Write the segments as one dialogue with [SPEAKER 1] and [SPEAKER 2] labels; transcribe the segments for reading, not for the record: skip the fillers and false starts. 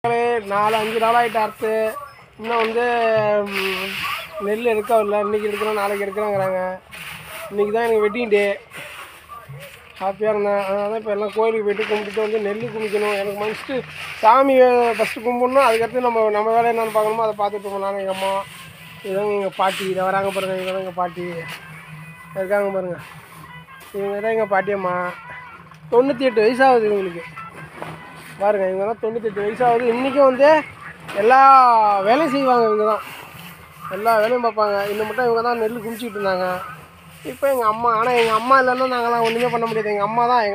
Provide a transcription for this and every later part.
[SPEAKER 1] 4-5 நாளாகிட்டு அறுத்து இன்னும் வந்து நெல் எடுக்கவில்லை. இன்றைக்கி எடுக்கிறோம், நாளைக்கு எடுக்கிறோங்கிறாங்க. இன்றைக்கி தான் எனக்கு வெட்டிங் டே. ஹாப்பியாக இருந்தேன். அதனால தான் இப்போ எல்லாம் கோயிலுக்கு போய்ட்டு கும்பிட்டுட்டு வந்து நெல் குமிக்கணும். எனக்கு மனசுட்டு சாமியை ஃபஸ்ட்டு கும்பிடணும். அதுக்கடுத்து நம்ம வேலை என்னென்னு பார்க்கணுமோ அதை பார்த்துட்டு இருக்கோம். நாங்கள் எங்கள் அம்மா இதுதான் எங்கள் பாட்டி இதை வராங்க பாருங்கள். இங்கே தான் எங்கள் பாட்டி இருக்காங்க பாருங்கள். இவங்க தான் எங்கள் பாட்டியம்மா. 98 வயசாகுது இவங்களுக்கு பாருங்கள். இவங்க தான் 98 வயசாகுது. இன்றைக்கும் வந்து எல்லா வேலையும் செய்வாங்க. இவங்க தான் எல்லா வேலையும் பார்ப்பாங்க. இன்னும் மட்டும் இவங்க தான் நெல் குமிச்சிக்கிட்டு இருந்தாங்க. இப்போ எங்கள் அம்மா, ஆனால் எங்கள் அம்மா இல்லைன்னா நாங்களாம் ஒன்றுமே பண்ண முடியாது. எங்கள்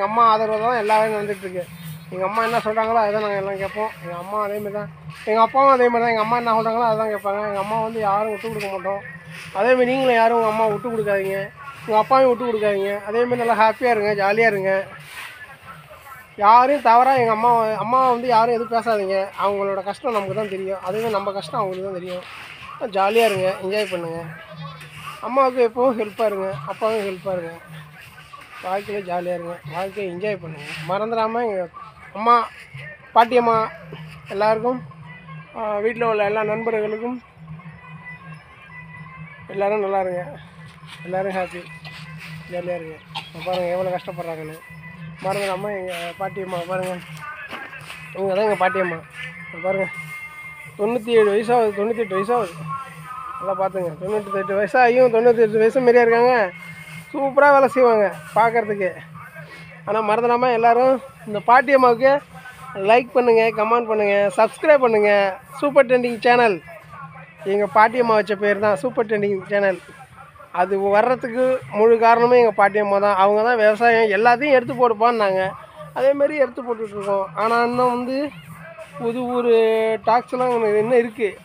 [SPEAKER 1] அம்மா ஆதரவு தான் எல்லா வேலையும் வந்துட்டுருக்கு. எங்கள் அம்மா என்ன சொல்கிறாங்களோ அதுதான் நாங்கள் எல்லாம் கேட்போம். எங்கள் அம்மா அதேமாதிரி தான், எங்கள் அப்பாவும் அதேமாதிரி தான். எங்கள் அம்மா என்ன சொல்கிறாங்களோ அதுதான் கேட்பாங்க. எங்கள் அம்மா வந்து யாரும் விட்டு கொடுக்க மாட்டோம். அதேமாதிரி நீங்களும் யாரும் உங்கள் அம்மா விட்டு கொடுக்காதீங்க, உங்கள் அப்பாவையும் விட்டு கொடுக்காதீங்க. அதேமாதிரி நல்லா ஹாப்பியாக இருங்க, ஜாலியாக இருங்க. யாரையும் தவறாக எங்கள் அம்மாவை வந்து யாரும் எதுவும் பேசாதீங்க. அவங்களோட கஷ்டம் நமக்கு தான் தெரியும். அதுவே நம்ம கஷ்டம் அவங்களுக்கு தான் தெரியும். ஜாலியாக இருங்க, என்ஜாய் பண்ணுங்கள். அம்மாவுக்கு எப்போவும் ஹெல்ப்பாக இருங்க, அப்பாவுக்கும் ஹெல்ப்பாக இருங்க. வாழ்க்கையில் ஜாலியாக இருங்க, வாழ்க்கையை என்ஜாய் பண்ணுங்கள். மறந்துடாமல் எங்கள் அம்மா, பாட்டியம்மா எல்லாருக்கும், வீட்டில் உள்ள எல்லா நண்பர்களுக்கும் எல்லோரும் நல்லா இருங்க. எல்லோரும் ஹாப்பி, ஜாலியாக இருங்க. பாருங்கள் எவ்வளோ கஷ்டப்படுறாங்கன்னு. மறந்துடாமல் எங்கள் பாட்டியம்மா பாருங்கள். இவங்க தான் எங்கள் பாட்டியம்மா பாருங்கள். 97 வயசாகுது, 98 வயசாகுது. நல்லா பார்த்துங்க. 98 வயசாகியும் 98 வயசு மாரியா இருக்காங்க. சூப்பராக வேலை செய்வாங்க பார்க்குறதுக்கு. ஆனால் மறந்துடாமல் எல்லோரும் இந்த பாட்டியம்மாவுக்கு லைக் பண்ணுங்கள், கமெண்ட் பண்ணுங்கள், சப்ஸ்கிரைப் பண்ணுங்கள். சூப்பர் ட்ரெண்டிங் சேனல் எங்கள் பாட்டியம்மா வச்ச பேர் தான் சூப்பர் ட்ரெண்டிங் சேனல். அது வர்றதுக்கு முழு காரணமே எங்கள் பாட்டியம்மா தான். அவங்க தான் விவசாயம் எல்லாத்தையும் எடுத்து போட்டுப்பான்னாங்க. அதேமாரி எடுத்து போட்டுட்ருக்கோம். ஆனால் இன்னும் வந்து புது ஒரு டாக்ஸ்லாம் இன்னும் இருக்குது.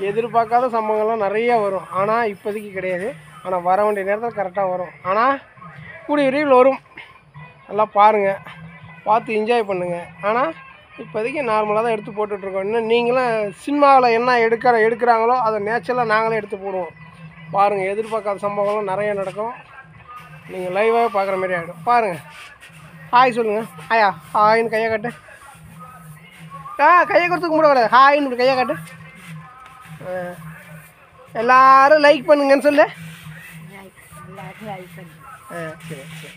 [SPEAKER 1] எதிர்பார்க்காத சம்பவங்கள்லாம் நிறையா வரும். ஆனால் இப்போதைக்கு கிடையாது. ஆனால் வர வேண்டிய நேரத்தில் கரெக்டாக வரும். ஆனால் கூடிய விரைவில் வரும். நல்லா பாருங்கள், பார்த்து என்ஜாய் பண்ணுங்கள். ஆனால் இப்போதைக்கு நார்மலாக தான் எடுத்து போட்டுட்ருக்கோம். இன்னும் நீங்களும் சினிமாவில் என்ன எடுக்கிறாங்களோ அதை நேச்சுரலாக நாங்களே எடுத்து போடுவோம். பாருங்கள், எதிர்பார்க்காத சம்பவங்கள்லாம் நிறைய நடக்கும். நீங்கள் லைவாக பார்க்குற மாதிரி ஆகிடும். பாருங்கள். ஹாய் சொல்லுங்கள். ஹாயா, ஹாயின்னு கையை காட்டு. கையை கொடுத்து கும்பிட கூடாது. ஹாயின்னு கையை காட்டு. எல்லாரும் லைக் பண்ணுங்கன்னு சொல்லு. சரி சரி.